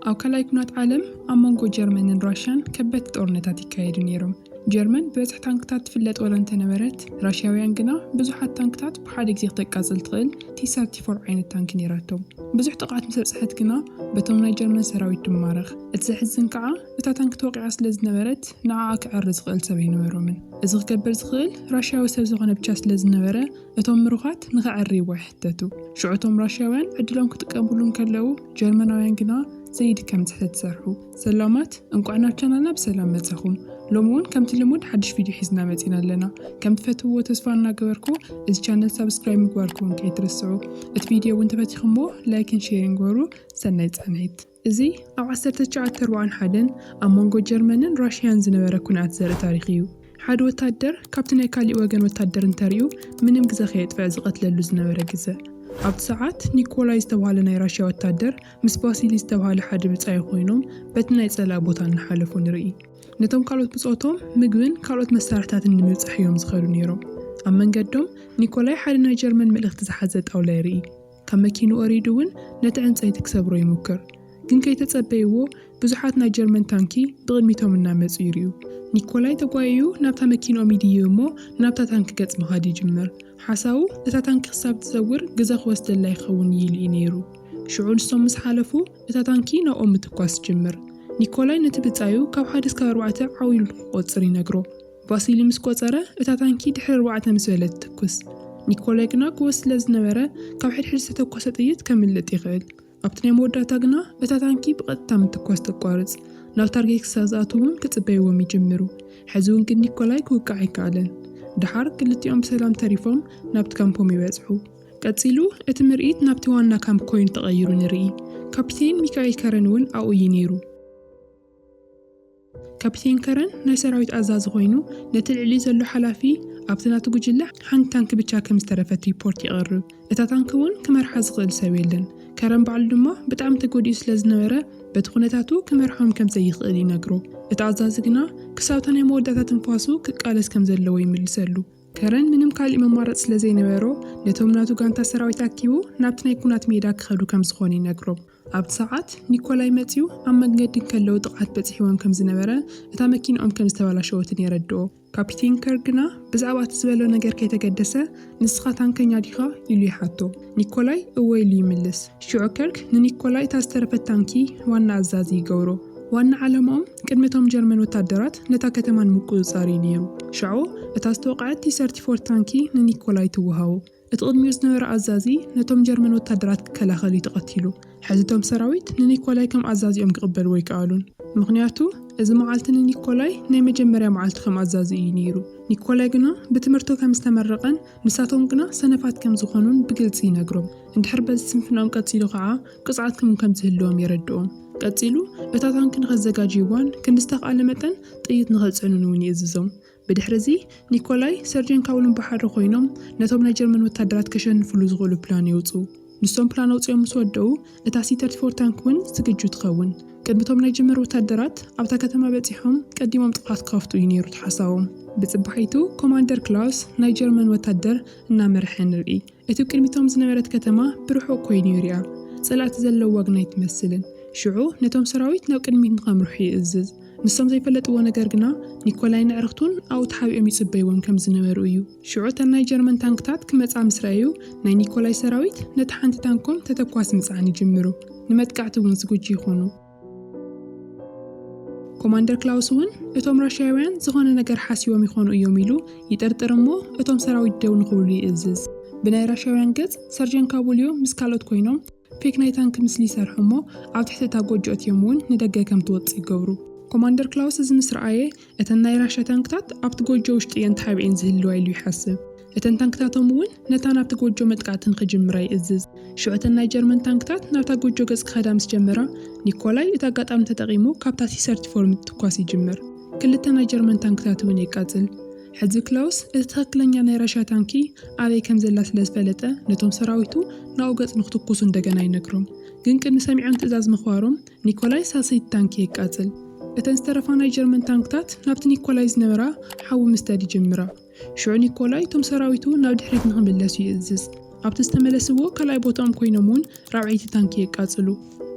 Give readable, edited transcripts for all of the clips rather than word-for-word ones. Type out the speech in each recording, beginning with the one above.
أو كلاي كنات عالم أمونغو جرمن راشان كبت ጦርነታት ይካሄዱ ነይሮም ጀርመን በዝሕ ታንክታት ትፍለጥ ወለንተ ነበረት ራሽያውያን ግና ብዙሓት ታንክታት ብሓደ ግዜ ክትቃጽል ትኽእል T-34 ዓይነት ታንክ ነይራቶም ብዙሕ ጥቃት ምስበጽሐት ግና በቶም ናይ ጀርመን ሰራዊት ድማረኽ እቲ ዘሕዝን ከዓ እታ ታንክ ተወቂዓ ስለ ዝነበረት ንዓኣ ክዕሪ ዝኽእል ሰብ ኣይነበሮምን እዚ ክገብር ዝኽእል ራሽያዊ ሰብ ዝኾነ ብቻ ስለ ዝነበረ እቶም ምሩኻት ንኽዕርይዎ ይሕተቱ ሽዑቶም ራሽያውያን ዕድሎም ክጥቀምሉ ከለዉ ጀርመናውያን ግና زيد كم تحت سرحو سلامات انقعنا ቻናልና بسلام መጽኹም ሎምውን ከምቲ ልሙድ ሓድሽ ቪድዮ ሒዝና መጺና ኣለና ከም ትፈትውዎ ተስፋ እናገበርኩ እዚ ቻናል ሰብስክራይብ ምግባርኩም ከይትረስዑ እቲ ቪድዮ እውን ተፈቲኹምዎ ላይክን ሼሪንግ ወሩ ሰናይ ጻንሒት እዚ ኣብ 1941 ኣብ ሞንጎ ጀርመንን ራሽያን ዝነበረ ኩናት ዘርኢ ታሪኽ እዩ ሓደ ወታደር ካብቲ ናይ ካልእ ወገን ወታደር እንተሪኡ ምንም ግዜ ከየጥፍዕ ዝቐትለሉ ዝነበረ ግዜ ኣብ ሰዓት ኒኮላይ ዝተባሃለ ናይ ራሽያ ወታደር ምስ ባሲሊ ዝተባሃለ ሓደ ብጻይ ኮይኖም በቲ ናይ ጸላ ቦታ እናሓለፉ ንርኢ ነቶም ካልኦት ብጾቶም ምግብን ካልኦት መሳርሕታትን ንምብጽሕ እዮም ዝኸዱ ነይሮም ኣብ መንገዶም ኒኮላይ ሓደ ናይ ጀርመን መልእኽቲ ዝሓዘ ጣውላ ይርኢ ካብ መኪኑ ወሪዱ እውን ነቲ ዕንጨይቲ ክሰብሮ ይሙክር ግን ከይተጸበይዎ ብዙሓት ናይ ጀርመን ታንኪ ብቕድሚቶም እናመጹ ይርዩ ኒኮላይ ተጓይዩ ናብታ መኪኖም ይድዩ እሞ ናብታ ታንክ ገጽ ምኻድ ይጅምር ሓሳቡ እታ ታንኪ ክሳብ ትዘውር ግዜ ክወስደላ ይኸውን ኢሉ ነይሩ ሽዑ ንሶም ምስ ሓለፉ እታ ታንኪ ናብኦም ምትኳስ ጅምር ኒኮላይ ነቲ ብጻዩ ካብ 1 እስካብ 4 ዓዊሉ ክቆጽር ይነግሮ ባሲሊ ምስ ቆጸረ እታ ታንኪ ድሕሪ 4 ምስ በለት ትኩስ ኒኮላይ ግና ክወስ ስለ ዝነበረ ካብ ሕድሕድ ዝተተኮሰ ጥይት ከምልጥ ይኽእል ኣብቲ ናይ መወዳእታ ግና እታ ታንኪ ብቐጥታ ምትኳስ ተቋርጽ ናብ ታርጌት ክሳዝኣትውን ክጽበይዎም ይጅምሩ ሕዚ እውን ግን ኒኮላይ ክውቃዕ ኣይከኣለን ድሓር ክልቲኦም ብሰላም ተሪፎም ናብቲ ካምፖም ይበጽሑ ቀጺሉ እቲ ምርኢት ናብቲ ዋና ካምፕ ኮይኑ ተቐይሩ ንርኢ ካፒቴን ሚካኤል ከረን እውን ኣብኡ ነይሩ ካፒቴን ከረን ናይ ሰራዊት ኣዛዚ ኮይኑ ነቲ ልዕሊ ዘሎ ሓላፊ ኣብቲ ናቱ ጉጅለ ሓንቲ ታንክ ብቻ ከም ዝተረፈት ሪፖርት ይቐርብ እታ ታንክ እውን ክመርሓ ዝኽእል ሰብ የለን ከረን በዓሉ ድማ ብጣዕሚ ተጎዲኡ ስለ ዝነበረ በቲ ኩነታቱ ክመርሖም ከም ዘይኽእል ይነግሮ እቲ ኣዛዚ ግና ክሳብታ ናይ መወዳእታ ትንፋሱ ክቃለስ ከም ዘለዎ ይምልሰሉ ከረን ምንም ካልእ መማረጽ ስለ ዘይነበሮ ነቶም ናቱ ጋንታ ሰራዊት ኣኪቡ ናብቲ ናይ ኩናት ሜዳ ክኸዱ ከም ዝኾነ ይነግሮም ኣብ ሰዓት ኒኮላይ መጺኡ ኣብ መንገዲ ከለው ጥቃት በጽሒዎም ከም ዝነበረ እታ መኪናኦም ከም ዝተበላሸወትን የረድኦ ካፒቴን ከርግና ብዛዕባ እቲ ዝበለው ነገር ከይተገደሰ ንስኻ ታንከኛ ዲኻ ኢሉ ይሓቶ ኒኮላይ እወይ ኢሉ ይምልስ ሽዑ ከርግ ንኒኮላይ እታ ዝተረፈት ታንኪ ዋና ኣዛዚ ይገብሮ ዋና ዓላማኦም ቅድሚቶም ጀርመን ወታደራት ነታ ከተማን ምቁጽጻር ነይሩ ሽዑ እታ ዝተወቅዐት T-34 ታንኪ ንኒኮላይ ትወሃቦ እቲ ቅድሚኡ ዝነበረ ኣዛዚ ነቶም ጀርመን ወታደራት ክከላኸሉ ተቐቲሉ ሕዝቶም ሰራዊት ንኒኮላይ ከም ኣዛዚኦም ክቕበልዎ ይከኣሉን ምኽንያቱ እዚ መዓልቲ ንኒኮላይ ናይ መጀመርያ መዓልቲ ከም ኣዛዚ እዩ ነይሩ ኒኮላይ ግና ብትምህርቱ ከም ዝተመረቐን ንሳቶም ግና ሰነፋት ከም ዝኾኑን ብግልጽ ይነግሮም እንድሕር በዚ ስንፍኖም ቀጺሉ ከዓ ቅጽዓት ከም ዝህልዎም የረድኦም ቀጺሉ እታ ታንክ ንኸዘጋጅይዋን ክንድስተኻለ መጠን ጥይት ንኸጽዕኑን እውን ይእዝዞም ብድሕሪዚ ኒኮላይ ሰርጀን ካውልን ብሓደ ኮይኖም ነቶም ናይ ጀርመን ወታደራት ከሸንፍሉ ዝኽእሉ ፕላን ይውጽኡ ንሶም ፕላን ኣውጽኦም ምስ ወደኡ እታ T-34 ታንክ እውን ዝግጁ ትኸውን ቅድሚቶም ናይ ጀርመን ወታደራት ኣብታ ከተማ በጺሖም ቀዲሞም ጥቃት ከፍቱ እዩ ነይሩ ተሓሳቦም ብጽባሒቱ ኮማንደር ክላውስ ናይ ጀርመን ወታደር እናመርሐ ንርኢ እቲ ቅድሚቶም ዝነበረት ከተማ ብርሑቕ ኮይኑ ይርአ ጸላእቲ ዘለዎ ወግናይ ትመስልን ሽዑ ነቶም ሰራዊት ናብ ቅድሚት ንኸምርሑ ይእዝዝ ንሶም ዘይፈለጥዎ ነገር ግና ኒኮላይ ንዕርኽቱን ኣብኡ ተሓቢኦም ይጽበይዎም ከም ዝነበሩ እዩ ሽዑ እተን ናይ ጀርመን ታንክታት ክመጻ ምስ ረኣዩ ናይ ኒኮላይ ሰራዊት ነቲ ሓንቲ ታንኮም ተተኳስ ምጽዓን ይጅምሩ ንመጥቃዕቲ እውን ዝግጁ ይኾኑ ኮማንደር ክላውስ እውን እቶም ራሽያውያን ዝኾነ ነገር ሓሲቦም ይኾኑ እዮም ኢሉ ይጠርጥር እሞ እቶም ሰራዊት ደው ንኽብሉ ይእዝዝ ብናይ ራሽያውያን ገጽ ሰርጀን ካቡልዮ ምስ ካልኦት ኮይኖም ፌክ ናይ ታንክ ምስሊ ሰርሑ እሞ ኣብ ትሕቲ እታ ጎጆ እትዮም እውን ንደገ ከም ትወጽእ ይገብሩ ኮማንደር ክላውስ እዚ ምስ ረኣየ እተን ናይ ራሽያ ታንክታት ኣብቲ ጎጆ ውሽጢ እየን ተሓቢአን ዝህልዋ ኢሉ ይሓስብ እተን ታንክታቶም እውን ነታ ናብቲ ጎጆ መጥቃዕትን ክጅምራ ይእዝዝ ሽዑ እተን ናይ ጀርመን ታንክታት ናብታ ጎጆ ገጽ ክኸዳ ምስ ጀመራ ኒኮላይ እቲ ኣጋጣሚ ተጠቒሙ ካብታ T-34 ምትኳስ ይጅምር ክልተ ናይ ጀርመን ታንክታት እውን ይቃጽል ሕዚ ክላውስ እቲ ትክክለኛ ናይ ራሽያ ታንኪ ኣበይ ከም ዘላ ስለ ዝፈለጠ ነቶም ሰራዊቱ ናብኡ ገጽ ንኽትኩሱ እንደገና ይነግሮም ግን ቅድሚ ሰሚዖም ትእዛዝ ምኽባሮም ኒኮላይ ሳሰይቲ ታንኪ ይቃጽል እተን ዝተረፋ ናይ ጀርመን ታንክታት ናብቲ ኒኮላይ ዝነበራ ሓዊ ምስተድ ይጅምራ ሽዑ ኒኮላይ ቶም ሰራዊቱ ናብ ድሕሪት ንኽምለሱ ይእዝዝ ኣብቲ ዝተመለስዎ ካልኣይ ቦታኦም ኮይኖም እውን ራብዒቲ ታንኪ ይቃጽሉ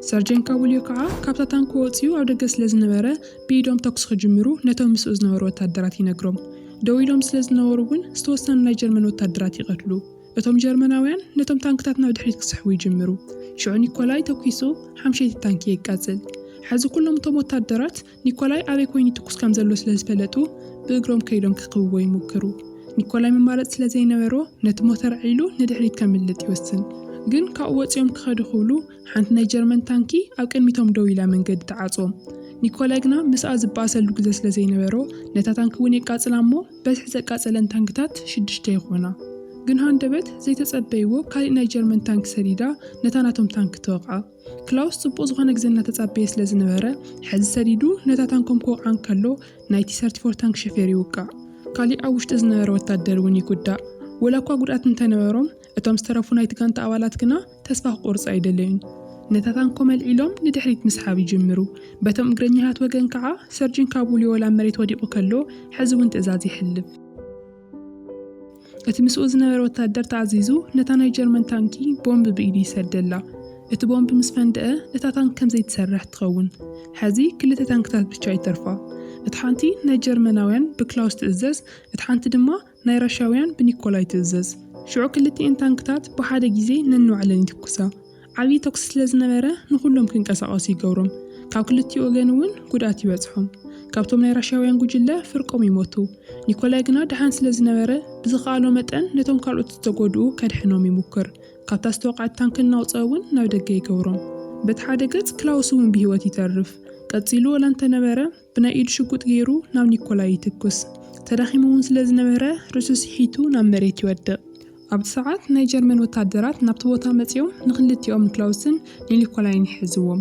ሰርጀን ካቡልዮ ከዓ ካብታ ታንክ ወፂኡ ኣብ ደገ ስለ ዝነበረ ብኢዶም ተኩስ ክጅምሩ ነቶም ምስኡ ዝነበሩ ወታደራት ይነግሮም። ደው ኢሎም ስለ ዝነበሩ እውን ዝተወሰኑ ናይ ጀርመን ወታደራት ይቀትሉ። እቶም ጀርመናውያን ነቶም ታንክታት ናብ ድሕሪት ክስሕቡ ይጅምሩ። ሽዑ ኒኮላይ ተኩሱ ሓምሸይቲ ታንኪ ይቃጽል። ሕዚ ኩሎም እቶም ወታደራት ኒኮላይ ኣበይ ኮይኑ ትኩስ ከም ዘሎ ስለ ዝፈለጡ ብእግሮም ከይዶም ክኽብዎ ይሞክሩ። ኒኮላይ መማረጽ ስለ ዘይነበሮ ነቲ ሞተር ዒሉ ንድሕሪት ከምልጥ ይወስን። ግን ካብ ወፂኦም ክኸዱ ክብሉ ሓንቲ ናይ ጀርመን ታንኪ ኣብ ቅድሚቶም ደው ኢላ መንገዲ ተዓጾም። ኒኮላይ ግና ምስኣ ዝባሰሉ ግዜ ስለ ዘይነበሮ ነታ ታንኪ እውን ይቃጽላ እሞ በዝሒ ዘቃጸለን ታንክታት 6 ይኾና። ግን ሃንደበት ዘይተጸበይዎ ካልእ ናይ ጀርመን ታንክ ሰዲዳ ነታ ናቶም ታንክ ተወቕዓ። ክላውስ ጽቡቕ ዝኾነ ግዜ እናተጸበየ ስለ ዝነበረ ሕዚ ሰዲዱ ነታ ታንኮም ክወቕዓን ከሎ ናይ T-34 ታንክ ሸፌር ይውቃዕ። ካልእ ኣብ ውሽጢ ዝነበረ ወታደር እውን ይጉዳእ። ወላ እኳ ጉድኣት እንተነበሮም እቶም ዝተረፉ ናይቲ ጋንታ ኣባላት ግና ተስፋ ክቆርጹ ኣይደለዩን። ነታ ታንኮ መልዒሎም ንድሕሪት ምስሓብ ይጅምሩ። በቶም እግረኛታት ወገን ከዓ ሰርጅን ካቡልዮ ወላ መሬት ወዲቑ ከሎ ሕዚ እውን ትእዛዝ ይሕልፍ። እቲ ምስኡ ዝነበረ ወታደር ተኣዚዙ ነታ ናይ ጀርመን ታንኪ ቦምብ ብኢዱ ይሰደላ። እቲ ቦምብ ምስ ፈንድአ እታ ታንክ ከም ዘይትሰርሕ ትኸውን። ሕዚ ክልተ ታንክታት ብቻ ይተርፋ። እቲ ሓንቲ ናይ ጀርመናውያን ብክላውስ ትእዘዝ፣ እቲ ሓንቲ ድማ ናይ ራሻውያን ብኒኮላይ ትእዘዝ። ሽዑ ክልቲአን ታንክታት ብሓደ ግዜ ነንባዕለን ይትኩሳ። ዓብዪ ተኩስ ስለ ዝነበረ ንኹሎም ክንቀሳቐሱ ይገብሮም። ካብ ክልቲኡ ወገን እውን ጉድኣት ይበጽሖም። ካብቶም ናይ ራሻውያን ጉጅለ ፍርቆም ይሞቱ። ኒኮላይ ግና ድሓን ስለ ዝነበረ ብዝኻኣሎ መጠን ነቶም ካልኦት ዝተጎድኡ ከድሕኖም ይሙክር። ካብታ ዝተወቕዐት ታንክ እናውፅአ እውን ናብ ደገ ይገብሮም። በቲ ሓደ ገጽ ክላውስ እውን ብሂወት ይተርፍ። ቀጺሉ ወላ እንተነበረ ብናይ ኢዱ ሽጉጥ ገይሩ ናብ ኒኮላይ ይትኩስ። ተዳኺሙ እውን ስለ ዝነበረ ርእሱ ስሒቱ ናብ መሬት ይወድቕ። ኣብቲ ሰዓት ናይ ጀርመን ወታደራት ናብቲ ቦታ መጺኦም ንኽልቲኦም ክላውስን ንኒኮላይን ይሕዝዎም።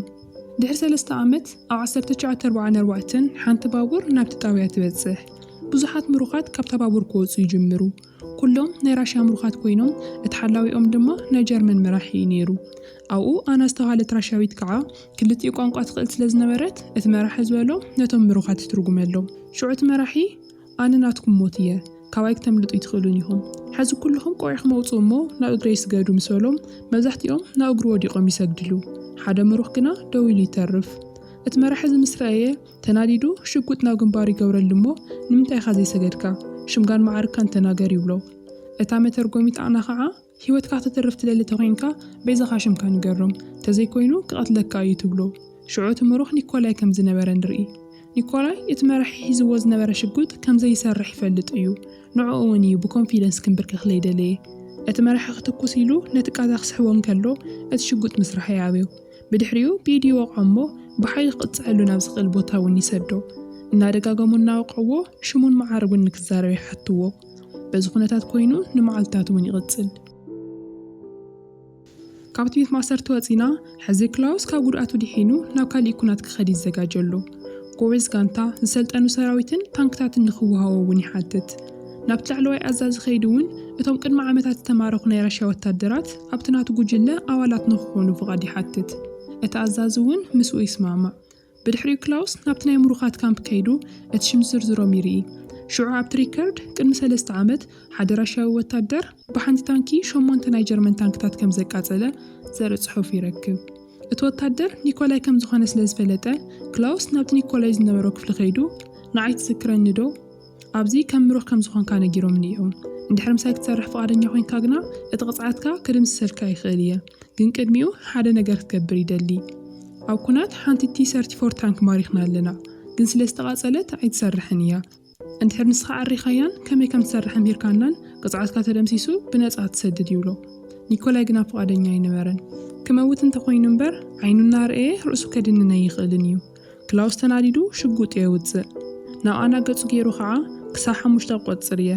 ድሕሪ 3 ዓመት ኣብ 1944 ሓንቲ ባቡር ናብቲ ጣብያ ትበጽሕ። ብዙሓት ምሩኻት ካብታ ባቡር ክወፁ ይጅምሩ። ኩሎም ናይ ራሽያ ምሩኻት ኮይኖም እቲ ሓላዊኦም ድማ ናይ ጀርመን መራሒ እዩ ነይሩ። ኣብኡ ኣና ዝተባሃለት ራሽያዊት ከዓ ክልቲኡ ቋንቋ ትኽእል ስለ ዝነበረት እቲ መራሒ ዝበሎ ነቶም ምሩኻት ይትርጉመሎም። ሽዑ እቲ መራሒ ኣነ ናትኩም ሞት እየ፣ ካባይ ክተምልጡ ይትኽእሉን ኢኹም። ሕዚ ኩልኹም ቆይሕኩም መውፅኡ እሞ ናብ እግረ ይስገዱ ምስ በሎም መብዛሕቲኦም ናብ እግሩ ወዲቖም ይሰግድሉ። ሓደ ምሩኽ ግና ደው ኢሉ ይተርፍ። እቲ መራሒ ምስ ረአየ ተናዲዱ ሽጉጥ ናብ ግንባሩ ይገብረሉ እሞ ንምንታይ ኢኻ ዘይሰገድካ? ሽምጋን ማዕርካን ተናገር ይብሎ። እታ መተርጎሚት ኣና ከዓ ህይወትካ ክትተርፍ ትደሊ ተኾይንካ በይዛኻ ሽምካ ንገሮም፣ ተዘይኮይኑ ክቐትለካ እዩ ትብሎ። ሽዑ እቲ ምሩኽ ኒኮላይ ከም ዝነበረ ንርኢ። ኒኮላይ እቲ መራሒ ሒዝዎ ዝነበረ ሽጉጥ ከም ዘይሰርሕ ይፈልጥ እዩ። ንዕኡ እውን እዩ ብኮንፊደንስ ክንብርክኽ ለይደለየ። እቲ መራሒ ክትኩስ ኢሉ ነቲ ቃዛ ክስሕቦም ከሎ እቲ ሽጉጥ ምስራሕ ይኣብዮ። ብድሕሪኡ ብኢዱ ይወቕዖ እሞ ብሓይሊ ክቕፅዐሉ ናብ ዝኽእል ቦታ እውን ይሰዶ። እናደጋገሙ እናወቕዕዎ ሽሙን መዓርጉን ንክዛረብ ይሓትዎ። በዚ ኩነታት ኮይኑ ንመዓልትታት እውን ይቕጽል። ካብቲ ቤት ማሰርቲ ወፂና ሕዚ ክላውስ ካብ ጉድኣቱ ድሒኑ ናብ ካሊእ ኩናት ክኸድ ይዘጋጀሉ። ጎበዝ ጋንታ ዝሰልጠኑ ሰራዊትን ታንክታትን ንኽወሃቦ እውን ይሓትት። ናብቲ ላዕለዋይ ኣዛዚ ኸይዱ እውን እቶም ቅድሚ ዓመታት ዝተማረኹ ናይ ራሽያ ወታደራት ኣብቲ ናቱ ጉጅለ ኣባላት ንኽኾኑ ፍቓድ ይሓትት። እቲ ኣዛዚ እውን ምስኡ ይስማማዕ። ብድሕሪኡ ክላውስ ናብቲ ናይ ምሩኻት ካምፕ ከይዱ እቲ ሽም ዝርዝሮም ይርኢ። ሽዑ ኣብቲ ሪከርድ ቅድሚ 3 ዓመት ሓደ ራሽያዊ ወታደር ብሓንቲ ታንኪ 8 ናይ ጀርመን ታንክታት ከም ዘቃጸለ ዘርኢ ጽሑፍ ይረክብ። እቲ ወታደር ኒኮላይ ከም ዝኾነ ስለ ዝፈለጠ ክላውስ ናብቲ ኒኮላይ ዝነበሮ ክፍሊ ኸይዱ ንዓይ ትዝክረኒ ዶ? ኣብዚ ከም ምሩኽ ከም ዝኾንካ ነጊሮም እኒኦም። እንድሕሪ ምሳይ ክትሰርሕ ፍቓደኛ ኮይንካ ግና እቲ ቅፅዓትካ ክድምስሰልካ ይኽእል እየ። ግን ቅድሚኡ ሓደ ነገር ክትገብር ይደሊ። ኣብ ኩናት ሓንቲ T-34 ታንክ ማሪኽና ኣለና፣ ግን ስለ ዝተቓጸለት ኣይትሰርሕን እያ። እንድሕር ንስኻ ዓሪኻያን ከመይ ከም ትሰርሕ ምሂርካናን ቅፅዓትካ ተደምሲሱ ብነፃ ትሰድድ ይብሎ። ኒኮላይ ግና ፍቓደኛ ኣይነበረን። ክመውት እንተኾይኑ እምበር ዓይኑ እናርአየ ርእሱ ከድንነ ይኽእልን እዩ። ክላውስ ተናዲዱ ሽጉጥ የውፅእ። ናብ ኣና ገጹ ገይሩ ከዓ ክሳብ 5 ቁፅር እየ፣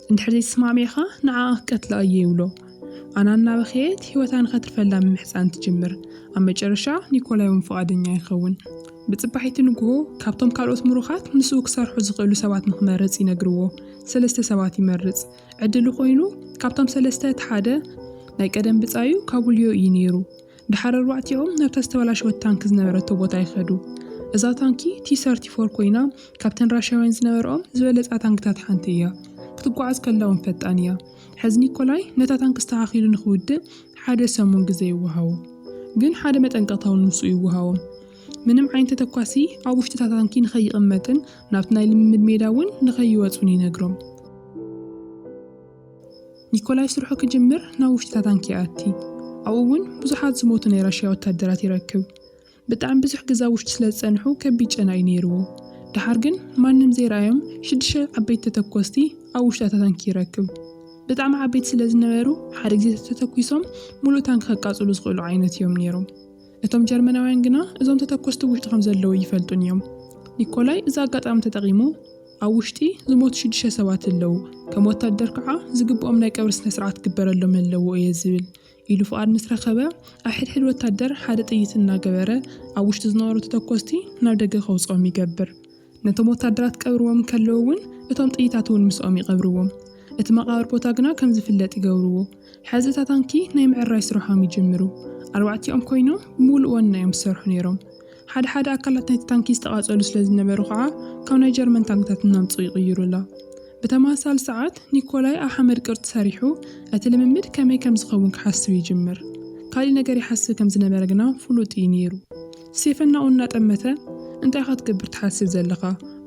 እንድሕር ዘይተስማዕሚዕኻ ንዓኣ ክቀትላ እየ ይብሎ። ኣና እናበኸየት ህይወታ ንኸትርፈላ ምምሕፃን ትጅምር። ኣብ መጨረሻ ኒኮላይ እውን ፍቓደኛ ይኸውን። ብጽባሒቲ ንግሆ ካብቶም ካልኦት ምሩኻት ምስኡ ክሰርሑ ዝኽእሉ ሰባት ንኽመርጽ ይነግርዎ። 3 ሰባት ይመርጽ። ዕድሉ ኮይኑ ካብቶም 3 እቲ ሓደ ናይ ቀደም ብጻዩ ካቡልዮ እዩ ነይሩ። ድሓር 4ኦም ናብታ ዝተበላሸወት ታንክ ዝነበረቶ ቦታ ይኸዱ። እዛ ታንኪ T-34 ኮይና ካብተን ራሽያውያን ዝነበረኦም ዝበለፃ ታንክታት ሓንቲ እያ። ክትጓዓዝ ከላ እውን ፈጣን እያ። ሕዚ ኒኮላይ ነታ ታንክ ዝተኻኺሉ ንኽውድእ ሓደ ሰሙን ግዜ ይወሃቦ። ግን ሓደ መጠንቀቕታው ንሱ ይውሃዎም ምንም ዓይነት ተኳሲ ኣብ ውሽጢ ታንኪ ንኸይቕመጥን ናብቲ ናይ ልምምድ ሜዳ እውን ንኸይወጹን ይነግሮም። ኒኮላይ ስርሑ ክጅምር ናብ ውሽጢ ታንኪ ኣቲ ኣብኡ እውን ብዙሓት ዝሞቱ ናይ ራሽያ ወታደራት ይረክብ። ብጣዕሚ ብዙሕ ግዜ ውሽጢ ስለ ዝጸንሑ ከቢድ ጨና እዩ ነይርዎ። ድሓር ግን ማንም ዘይረኣዮም 6 ዓበይቲ ተተኮስቲ ኣብ ውሽጢ ታንኪ ይረክብ። ብጣዕሚ ዓበይቲ ስለ ዝነበሩ ሓደ ግዜ ተተኩሶም ሙሉእ ታንኪ ከቃጽሉ ዝኽእሉ ዓይነት እዮም ነይሮም። እቶም ጀርመናውያን ግና እዞም ተተኮስቲ ውሽጢ ከም ዘለዉ ይፈልጡን እዮም። ኒኮላይ እዛ ኣጋጣሚ ተጠቒሙ ኣብ ውሽጢ ዝሞቱ 6 ሰባት ኣለዉ፣ ከም ወታደር ከዓ ዝግብኦም ናይ ቀብሪ ስነ ስርዓት ክግበረሎም ኣለዎ እየ ዝብል ኢሉ ፍቓድ ምስ ረኸበ ኣብ ሕድሕድ ወታደር ሓደ ጥይት እናገበረ ኣብ ውሽጢ ዝነበሩ ተተኮስቲ ናብ ደገ ከውፅኦም ይገብር። ነቶም ወታደራት ቀብርዎም ከለዉ እውን እቶም ጥይታት እውን ምስኦም ይቐብርዎም። እቲ መቃብር ቦታ ግና ከም ዝፍለጥ ይገብርዎ። ሕዚ እታ ታንኪ ናይ ምዕራይ ስርሖም ይጅምሩ። 4ኦም ኮይኖም ሙሉእ ወና እዮም ዝሰርሑ ነይሮም። ሓደ ኣካላት ናይቲ ታንኪ ዝተቓጸሉ ስለ ዝነበሩ ከዓ ካብ ናይ ጀርመን ታንክታት እናምፁ ይቕይሩላ። በተመሳሳሊ ሰዓት ኒኮላይ ኣብ ሓመድ ቅርጺ ሰሪሑ እቲ ልምምድ ከመይ ከም ዝኸውን ክሓስብ ይጅምር። ካልእ ነገር ይሓስብ ከም ዝነበረ ግና ፍሉጥ እዩ ነይሩ። ሴፈናኡ እናጠመተ እንታይ ኻ ትገብር ትሓስብ ዘለኻ?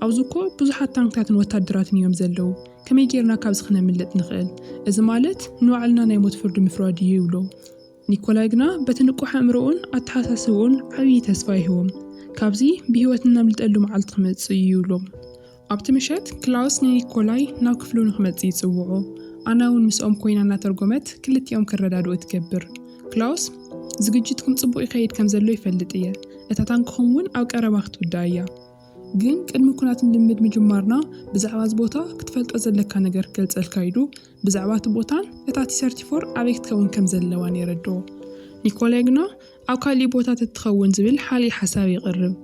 ኣብዚ እኮ ብዙሓት ታንክታትን ወታደራትን እዮም ዘለዉ። ከመይ ጌርና ካብዚ ክነምልጥ ንኽእል? እዚ ማለት ንባዕልና ናይ ሞት ፍርዲ ምፍራድ እዩ ይብሎ። ኒኮላይ ግና በቲ ንቁሕ ኣእምሮኡን ኣተሓሳስብኡን ዓብዪ ተስፋ ይህቦም። ካብዚ ብሂወት እናምልጠሉ መዓልቲ ክመጽእ እዩ ይብሎም። ኣብቲ ምሸት ክላውስ ንኒኮላይ ናብ ክፍሉ ንክመጽእ ይጽውዖ። ኣና እውን ምስኦም ኮይና እናተርጎመት ክልቲኦም ክረዳድኡ ትገብር። ክላውስ ዝግጅትኩም ጽቡቕ ይኸይድ ከም ዘሎ ይፈልጥ እየ። እታ ታንክኹም እውን ኣብ ቀረባ ክትውዳእ እያ። ግን ቅድሚ ኩናት ልምምድ ምጅማርና ብዛዕባ እዚ ቦታ ክትፈልጦ ዘለካ ነገር ክገልጸልካ ኢሉ ብዛዕባ እቲ ቦታን እታ ቲ34 ኣበይ ክትከውን ከም ዘለዋን የረድኦ። ኒኮላይ ግና ኣብ ካልእ ቦታ ትትኸውን ዝብል ሓልእ ሓሳብ ይቕርብ።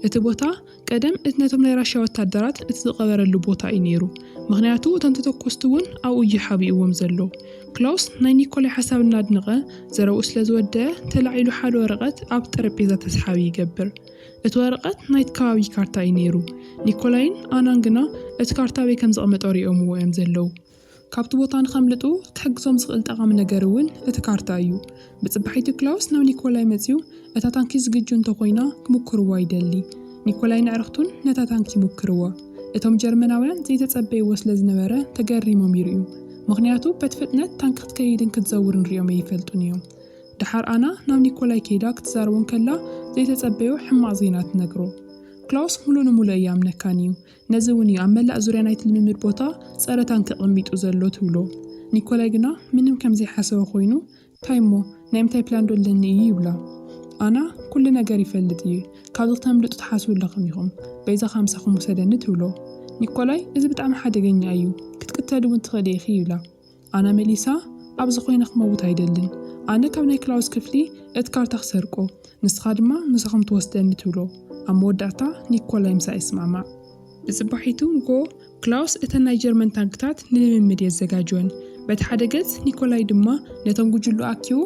እቲ ቦታ ቀደም እቲ ነቶም ናይ ራሽያ ወታደራት እቲ ዝቐበረሉ ቦታ እዩ ነይሩ። ምክንያቱ እቶም ተተኮስቲ እውን ኣብኡ እዩ ሓቢእዎም ዘሎ። ክላውስ ናይ ኒኮላይ ሓሳብ እናድነቐ ዘረብኡ ስለ ዝወደአ ተላዒሉ ሓደ ወረቐት ኣብ ጠረጴዛ ተሰሓቢ ይገብር። እቲ ወረቐት ናይቲ ከባቢ ካርታ እዩ ነይሩ። ኒኮላይን ኣናን ግና እቲ ካርታ ኣበይ ከም ዝቕመጦ ሪኦምዎ እዮም ዘለዉ። ካብቲ ቦታ ንኸምልጡ ትሕግዞም ዝኽእል ጠቓሚ ነገር እውን እቲ ካርታ እዩ። ብጽባሒቱ ክላውስ ናብ ኒኮላይ መጺኡ እታ ታንኪ ዝግጁ እንተኮይና ክምክርዋ ይደሊ። ኒኮላይ ንዕረኽቱን ነታ ታንኪ ይምክርዋ። እቶም ጀርመናውያን ዘይተጸበይዎ ስለ ዝነበረ ተገሪሞም ይርዩ። ምክንያቱ በቲ ፍጥነት ታንኪ ክትከይድን ክትዘውርን ሪኦም ኣይፈልጡን እዮም። ድሓር ኣና ናብ ኒኮላይ ከይዳ ክትዛረቦን ከላ ዘይተጸበዩ ሕማቕ ዜና ትነግሮ። ክላውስ ሙሉእ ንሙሉእ እያምነካን እዩ። ነዚ እውን እዩ ኣብ መላእ ዙርያ ናይቲ ልምምድ ቦታ ጸረ ታንኪ ቐሚጡ ዘሎ ትብሎ። ኒኮላይ ግና ምንም ከም ዘይሓሰበ ኮይኑ እንታይ እሞ ናይ ምንታይ ፕላን ዶለኒ እዩ ይብላ። ኣና ኩሉ ነገር ይፈልጥ እዩ። ካብዚ ክተምልጡ ትሓስቡ ኣለኹም ኢኹም በይዛ ካምሳኹም ውሰደኒ ትብሎ። ኒኮላይ እዚ ብጣዕሚ ሓደገኛ እዩ፣ ክትቅተል እውን ትኽእል ኢኺ ይብላ። ኣና መሊሳ ኣብዚ ኮይነ ክመውት ኣይደልን። ኣነ ካብ ናይ ክላውስ ክፍሊ እቲ ካርታ ክሰርቆ፣ ንስኻ ድማ ምሳኹም ትወስደኒ ትብሎ። ኣብ መወዳእታ ኒኮላይ ምሳ ይስማማዕ። ብጽባሒቱ ጎ ክላውስ እተን ናይ ጀርመን ታንክታት ንልምምድ የዘጋጅወን። በቲ ሓደ ገጽ ኒኮላይ ድማ ነቶም ጉጅሉ ኣኪቡ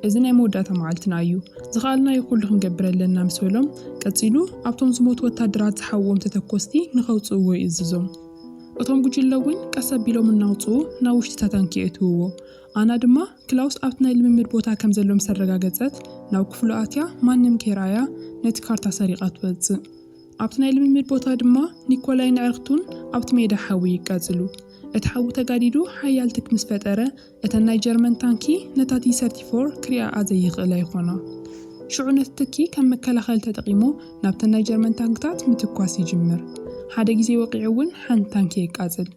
እዚ ናይ መወዳእታ መዓልትና እዩ፣ ዝኽኣልናዮ ኩሉ ክንገብር ኣለና ምስ በሎም ቀጺሉ ኣብቶም ዝሞቱ ወታደራት ዝሓውዎም ተተኮስቲ ንኸውፅእዎ ይእዝዞም። እቶም ጉጅለ እውን ቀስ ኣቢሎም እናውፅኡ ናብ ውሽጢ እታ ታንኪ የእትውዎ። ኣና ድማ ክላውስ ኣብቲ ናይ ልምምድ ቦታ ከም ዘሎ ምስ ኣረጋገጸት ናብ ክፍሉ ኣትያ ማንም ከይረኣያ ነቲ ካርታ ሰሪቓ ትወፅእ። ኣብቲ ናይ ልምምድ ቦታ ድማ ኒኮላይ ንዕረኽቱን ኣብቲ ሜዳ ሓዊ ይቃጽሉ። እቲ ሓዊ ተጋዲዱ ሓያል ትክ ምስ ፈጠረ እተን ናይ ጀርመን ታንኪ ነታ ቲ34 ክሪኣ ዘይኽእላ ይኾና። ሽዑ ነቲ ትኪ ከም መከላኸሊ ተጠቒሙ ናብተን ናይ ጀርመን ታንክታት ምትኳስ ይጅምር። ሓደ ግዜ ወቂዑ እውን ሓንቲ ታንኪ ይቃጽል።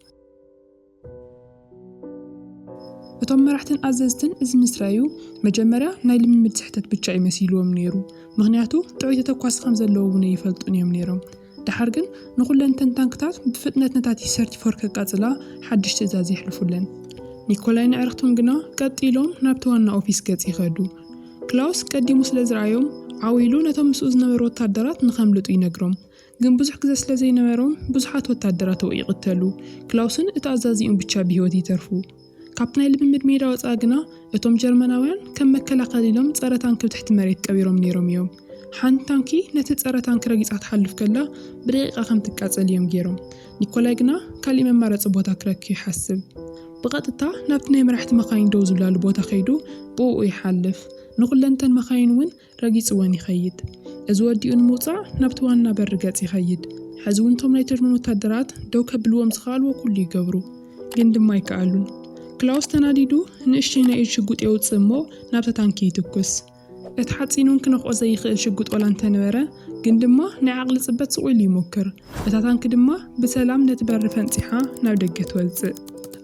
እቶም መራሕትን ኣዘዝትን እዚ ምስ ረኣዩ መጀመርያ ናይ ልምምድ ስሕተት ብቻ ይመሲልዎም ነይሩ። ምክንያቱ ጥዑይ ተተኳሲ ከም ዘለዎ እውን ይፈልጡን እዮም ነይሮም። ድሓር ግን ንኹለንተን ታንክታት ብፍጥነት ነታ ቲ34 ከቃጽላ ሓድሽ ትእዛዝ ይሕልፉለን። ኒኮላይ ንዕረኽቱን ግና ቀጢሎም ናብቲ ዋና ኦፊስ ገጽ ይኸዱ። ክላውስ ቀዲሙ ስለ ዝረኣዮም ዓዊሉ ነቶም ምስኡ ዝነበሩ ወታደራት ንኸምልጡ ይነግሮም። ግን ብዙሕ ግዜ ስለ ዘይነበሮም ብዙሓት ወታደራት ይቕተሉ። ክላውስን እቲ ኣዛዚኡን ብቻ ብሂወት ይተርፉ። ካብቲ ናይ ልምምድ ሜዳ ወፃ ግና እቶም ጀርመናውያን ከም መከላኸሊ ኢሎም ጸረ ታንኪ ብትሕቲ መሬት ቀቢሮም ነይሮም እዮም። ሓንቲ ታንኪ ነቲ ጸረ ታንኪ ረጊጻ ትሓልፍ ከላ ብደቂቓ ከም ትቃጸል እዮም ገይሮም። ኒኮላይ ግና ካልእ መማረፂ ቦታ ክረክብ ይሓስብ። بقطتا نابت ناي مرحت مخاين دو زبلالو بوتا خيدو بوء يحلف نقلنتن مخاين ون رقيص وان يخيد ازوديون موصع نابت وانا برقاц يخيد حزون توم نايترمن وتادرات دو كبلوهم زخالو وكل يقبرو جند ما يكالون كلاوس تناديدو نشينا ايد شقوط يوصمو نابت تانكي تكس اتحاصينون كنقو زي يخيل شقوط ولا انت نبره ግን ድማ ናይ ዓቕሊ ጽበት ስቑኢሉ ይሞክር እታ ታንኪ ድማ ብሰላም ነቲ በሪ ፈንፂሓ ናብ ደገ ትወፅእ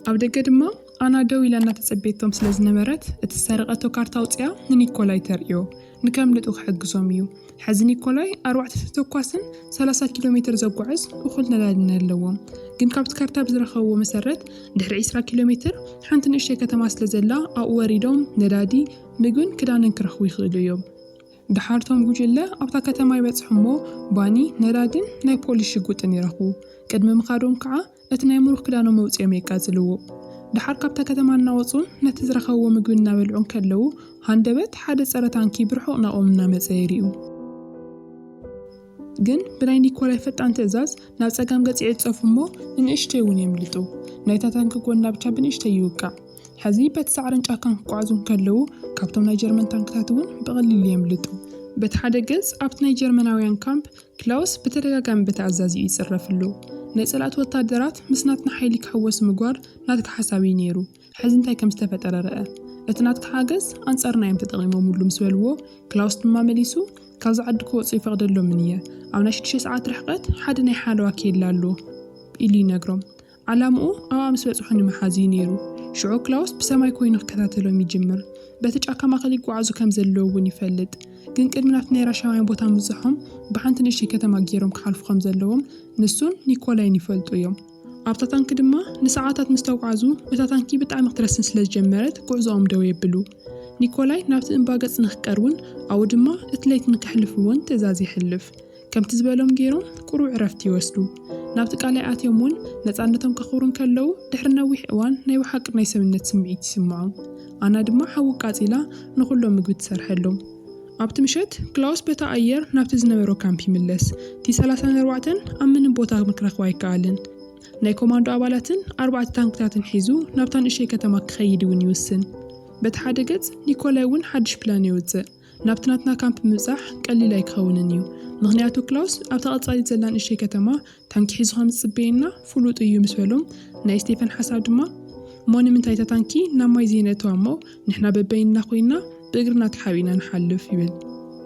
ኣብ ደገ ድማ ኣና ደው ኢላ እናተጸበየቶም ስለ ዝነበረት እቲ ሰረቐቶ ካርታ ኣውፅያ ንኒኮላይ ተርእዮ ንከምልጡ ክሕግዞም እዩ ሕዚ ኒኮላይ 4 ተተኳስን 30 ኪሎ ሜትር ዘጓዕዝ እኹል ነዳዲ ኣለዎም ግን ካብቲ ካርታ ብዝረኸብዎ መሰረት ድሕሪ 20 ኪሎ ሜትር ሓንቲ ንእሽተይ ከተማ ስለ ዘላ ኣብኡ ወሪዶም ነዳዲ ምግብን ክዳንን ክረኽቡ ይኽእሉ እዮም دحارتهم جوجله أبتا كتما يبصحمو باني نرادن ناي بوليس شقوطن يرخو قدم مخادوم كعا اتناي مروخ كدانو موصيام يقازلو دحار كابتا كتما ناوصون نتزرخو مغبنا بلعون كلو هاندبت حدا صره تانكي برحقنا اومنا مصيريو ግን ብናይ ኒኮላይ ፈጣን ትእዛዝ ናብ ጸጋም ገጽ ይጽፉሞ እንሽተይ ውን ይምልጡ ናይታ ታንክ ጎና ብቻ ብንሽተይ ይውቃ ሕዚ በተሳዕረን ጫካን ቋዙን ከለው ካብቶም ናይ ጀርመን ታንክታት ውን በቀሊል ይምልጡ በተሓደ ገጽ ኣብት ናይ ጀርመናውያን ካምፕ ክላውስ በተደጋጋሚ በተኣዛዚ ይጽረፍሉ ናይ ጸላት ወታደራት ምስናትና ሓይሊ ክሕወስ ምግባር ናትካ ሓሳቢ ነይሩ ሕዚ እንታይ ከም ዝተፈጠረ ረአ እትናትካ ሓገዝ አንጻርናዮም ተጠቂሞምሉ ምስበልዎ ክላውስ ድማ መሊሱ ካብዛ ዓዲ ክወጽ ይፈቅደሎም እየ ኣብ ናይ 6 ሰዓት ርሕቀት ሓደ ናይ ሓለዋ ከይላሉ ኢሊ ነግሮም ዓላምኡ ኣብ ምስ በጽሑን መሓዚ ነይሩ ሽዑ ክላውስ ብሰማይ ኮይኑ ክከታተሎም ይጅምር በተጫካ ማኸሊ ጓዓዙ ከም ዘለዎ ውን ይፈልጥ ግን ቅድምናት ናይ ራሻውያን ቦታ ምጽሖም ብሓንቲ ንእሽተይ ከተማ ገይሮም ክሓልፉ ከም ዘለዎም ንሱን ኒኮላይን ይፈልጡ እዮም ኣብታ ታንኪ ድማ ንሰዓታት ምስተጓዓዙ እታ ታንኪ ብጣዕሚ ክትረስን ስለ ጀመረት ጉዕዞኦም ደው ይብሉ ኒኮላይ ናብቲ እንባገጽ ንኽቀርውን ኣው ድማ እትለይት ንክሕልፍውን ትእዛዝ ይሕልፍ ከምቲ ዝበሎም ገይሮም ቁሩዕ ዕረፍቲ ይወስዱ ናብቲ ቃላይ ኣትዮም ውን ነፃነቶም ከኽብሩን ከለው ድሕሪ ነዊሕ እዋን ናይ ውሓቅ ናይ ሰብነት ስምዒት ይስምዖም ኣና ድማ ሓዊ ቃጺላ ንኹሎም ምግቢ ትሰርሐሎም ኣብቲ ምሸት ክላውስ በታ ኣየር ናብቲ ዝነበሮ ካምፕ ይምለስ ቲ 34 ኣብ ምንም ቦታ ምክረኽባ ኣይከኣልን ናይ ኮማንዶ ኣባላትን 4 ታንክታትን ሒዙ ናብታ ንእሽተይ ከተማ ክኸይድ ውን ይውስን በቲ ሓደ ገጽ ኒኮላይ ውን ሓድሽ ፕላን ይውፅእ ናብቲ ናትና ካምፕ ምብጻሕ ቀሊል ኣይክኸውንን እዩ ምክንያቱ ክላውስ ኣብታ ቀጻሊት ዘላ ንእሽተይ ከተማ ታንኪ ሒዙ ከም ዝጽበየና ፍሉጥ እዩ ምስ በሎም ናይ ስቴፈን ሓሳብ ድማ ሞኒ ምንታይ እታ ታንኪ ናብ ማይ ዘይነእትዋ እሞ ንሕና በበይንና ኮይና ብእግርና ተሓቢና ንሓልፍ ይብል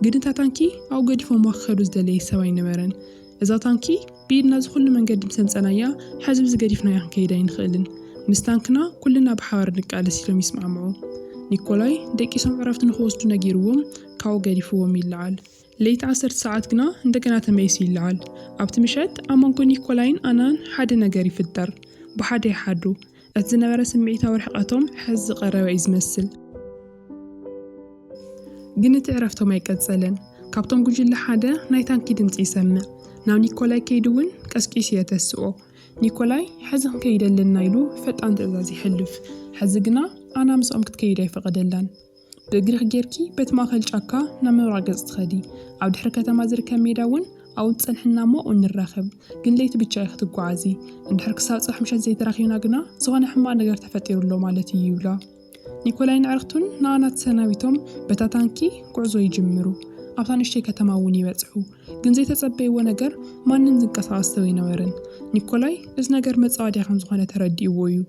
ግን እታ ታንኪ ኣብ ገዲፎም ክኸዱ ዝደለየ ሰብ ኣይነበረን እዛ ታንኪ ብኢድና ዝኩሉ መንገዲ ምሰምፀናያ ሕዝቢ ዝገዲፍናያ ክንከይዳ ይንኽእልን ምስ ታንክና ኩልና ብሓባር ንቃለስ ኢሎም ይስማዕምዑ ኒኮላይ ደቂሶም ዕረፍቲ ንኽወስዱ ነጊርዎም ካብኡ ገዲፍዎም ይለዓል ለይቲ 10 ሰዓት ግና እንደገና ተመይሱ ይለዓል ኣብቲ ምሸት ኣብ መንጎ ኒኮላይን ኣናን ሓደ ነገር ይፍጠር ብሓደ ይሓዱ እቲ ዝነበረ ስምዒታዊ ርሕቐቶም ሕዚ ዝቐረበ እዩ ዝመስል ግን እቲ ዕረፍቶም ኣይቀጸለን ካብቶም ጉጅለ ሓደ ናይ ታንኪ ድምፂ ይሰምዕ ናብ ኒኮላይ ከይድውን ቀስቂሱ የተስኦ ኒኮላይ ሕዚ ክንከይደለና ኢሉ ፈጣን ትእዛዝ ይሕልፍ ሕዚ ግና ኣና ምስኦም ክትከይዳ ይፈቐደላን ብእግሪ ጌርኪ በቲ ማእኸል ጫካ ናብ ምብራቕ ገጽ ትኸዲ ኣብ ድሕሪ ከተማ ዝርከብ ሜዳ ውን ኣብኡ ትጸንሕና እሞ እንራኸብ ግን ለይቲ ብቻ ኢኻ ትጓዓዚ እንድሕር ክሳብ ጽባሕ ምሸት ዘይተራኺብና ግና ዝኾነ ሕማቕ ነገር ተፈጢሩሎ ማለት እዩ ይብላ ኒኮላይን ዕርኽቱን ንኣና ተሰናቢቶም በታ ታንኪ ጉዕዞ ይጅምሩ ኣብታ ንእሽተይ ከተማ ውን ይበጽሑ ግን ዘይተጸበይዎ ነገር ማንን ዝንቀሳቐስ ሰብ ኣይነበረን ኒኮላይ እዚ ነገር መጻወድያ ከም ዝኾነ ተረዲእዎ እዩ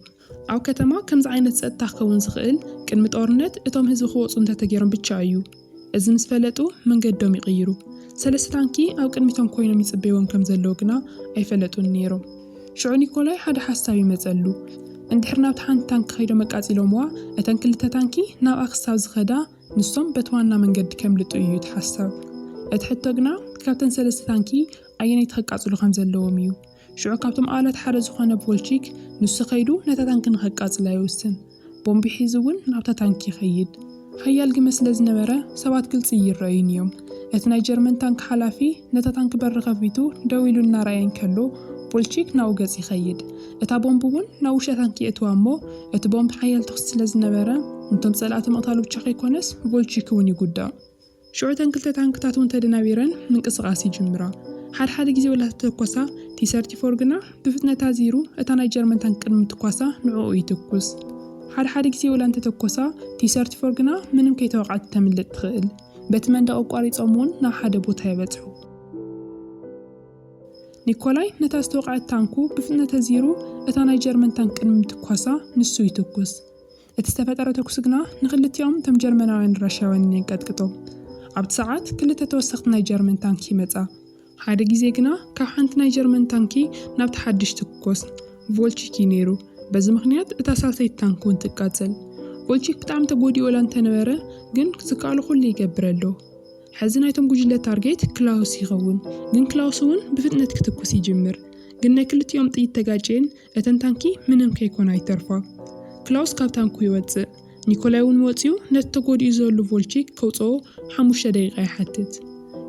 ኣብ ከተማ ከምዚ ዓይነት ጸጥታ ክኸውን ዝኽእል ቅድሚ ጦርነት እቶም ህዝቢ ክወፁ እንተተገይሮም ብቻ እዩ እዚ ምስ ፈለጡ መንገዶም ይቕይሩ ሰለስተ ታንኪ ኣብ ቅድሚቶም ኮይኖም ይጽበይዎም ከም ዘለዎ ግና ኣይፈለጡን ነይሮም ሽዑ ኒኮላይ ሓደ ሓሳብ ይመጸሉ እንድሕር ናብቲ ሓንቲ ታንኪ ከይዶም ኣቃጺሎምዋ እተን ክልተ ታንኪ ናብ ኣክሳብ ዝኸዳ ንሶም በቲ ዋና መንገዲ ከምልጡ እዩ ትሓሰብ እቲ ሕቶ ግና ካብተን ሰለስተ ታንኪ ኣየነይቲ ከቃጽሉ ከም ዘለዎም እዩ ሽዑ ካብቶም ኣባላት ሓደ ዝኾነ ቮልቺክ ንሱ ከይዱ ነታ ታንኪ ንኸቃጽላ ይውስን ቦምቢ ሒዙ ውን ናብታ ታንኪ ይኸይድ ሓያል ግመ ስለ ዝነበረ ሰባት ግልፂ ይረአዩን እዮም እቲ ናይ ጀርመን ታንክ ሓላፊ ነታ ታንኪ በሪ ከፊቱ ደው ኢሉ እናረኣየን ከሎ ቮልቺክ ናብኡ ገጽ ይኸይድ እታ ቦምቢ ውን ናብ ውሽጢ ታንኪ የእትዋ እሞ እቲ ቦምቢ ሓያል ትኹስ ስለ ዝነበረ እንቶም ጸላእቲ መቕታሉ ብቻ ከይኮነስ ቮልቺክ ውን ይጉዳእ ሽዑ ተን ክልተ ታንክታት ውን ተደናቢረን ምንቅስቓስ ይጅምራ ሓደ ግዜ ወላ ተተኮሳ T-34 ግና ብፍጥነት ኣዚሩ እታ ናይ ጀርመን ታንክ ቅድሚ ትኳሳ ንዕኡ ይትኩስ ሓደ ግዜ ወላ እንተተኮሳ T-34 ግና ምንም ከይተወቃዕት ተምልጥ ትኽእል በቲ መንደቕ ኣቋሪጾምውን ናብ ሓደ ቦታ ይበጽሑ ኒኮላይ ነታ ዝተወቃዕት ታንኩ ብፍጥነት ኣዚሩ እታ ናይ ጀርመን ታንክ ቅድሚ ትኳሳ ንሱ ይትኩስ እቲ ዝተፈጠረ ተኩስ ግና ንኽልቲኦም ተም ጀርመናውያን ራሽያውያን ይንቀጥቅጦም ኣብቲ ሰዓት ክልተ ተወሰኽቲ ናይ ጀርመን ታንኪ ይመጻ ሓደ ግዜ ግና ካብ ሓንቲ ናይ ጀርመን ታንኪ ናብ ተሓድሽ ትኩስ ቮልቺኪ ነይሩ በዚ ምኽንያት እታ ሳልሰይቲ ታንክ እውን ትቃጸል ቮልቺክ ብጣዕሚ ተጎዲኡ ወላ እንተነበረ ግን ዝከኣሎ ኩሉ ይገብር ኣሎ ሕዚ ናይቶም ጉጅለ ታርጌት ክላውስ ይኸውን ግን ክላውስ እውን ብፍጥነት ክትኩስ ይጅምር ግን ናይ ክልቲኦም ጥይት ተጋጭን እተን ታንኪ ምንም ከይኮና ይተርፋ ክላውስ ካብ ታንኩ ይወፅእ ኒኮላይ እውን ወፂኡ ነቲ ተጎዲኡ ዘሎ ቮልቺክ ከውፅኦ 5 ደቂቃ ይሓትት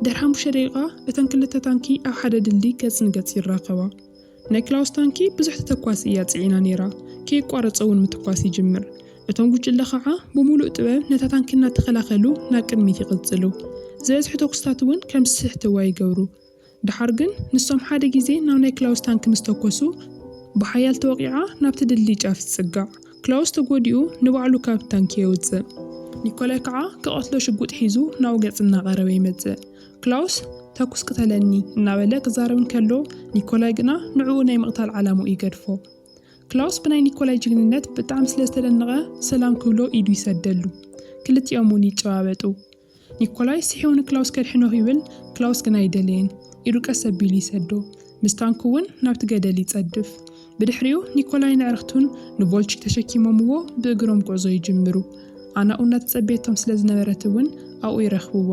ድሕሪ 5 ደቂቃ እተን ክልተ ታንኪ ኣብ ሓደ ድልድል ገጽ ንገጽ ይራኸባ ናይ ክላውስ ታንኪ ብዙሕ ተተኳሲ እያ ጽዒና ነይራ ከይቋረፀ እውን ምትኳስ ይጅምር እቶም ጉጅለ ከዓ ብሙሉእ ጥበብ ነታ ታንኪ እናተኸላኸሉ ናብ ቅድሚት ይቕጽሉ ዝበዝሑ ተኩስታት እውን ከም ዝስሕትዋ ይገብሩ ድሓር ግን ንሶም ሓደ ግዜ ናብ ናይ ክላውስ ታንኪ ምስ ተኮሱ ብሓያል ተወቂዓ ናብቲ ድልድል ጫፍ ትጽጋዕ ክላውስ ተጎዲኡ ንባዕሉ ካብ ታንኪ ይወፅእ ኒኮላይ ከዓ ከቐትሎ ሽጉጥ ሒዙ ናብ ገጽ እናቐረበ ይመጽእ ክላውስ ተኩስ ቅተለኒ እናበለ ክዛረብ ከሎ ኒኮላይ ግና ንዕኡ ናይ ምቕታል ዓላሙ ይገድፎ ክላውስ ብናይ ኒኮላይ ጅግንነት ብጣዕሚ ስለዝተደነቐ ሰላም ክብሎ ኢዱ ይሰደሉ ክልቲኦም እውን ይጨዋበጡ ኒኮላይ ሲሒው ንክላውስ ከድሕኖ ይብል ክላውስ ግና ይደልየን ኢዱ ቀስ ኣቢሉ ይሰዶ ምስ ታንኩ እውን ናብቲ ገደል ይጸድፍ ብድሕሪኡ ኒኮላይ ንዕርኽቱን ንቮልቺክ ተሸኪሞምዎ ብእግሮም ጉዕዞ ይጅምሩ ኣናኡ እናተጸበየቶም ስለዝነበረት እውን ኣብኡ ይረኽብዋ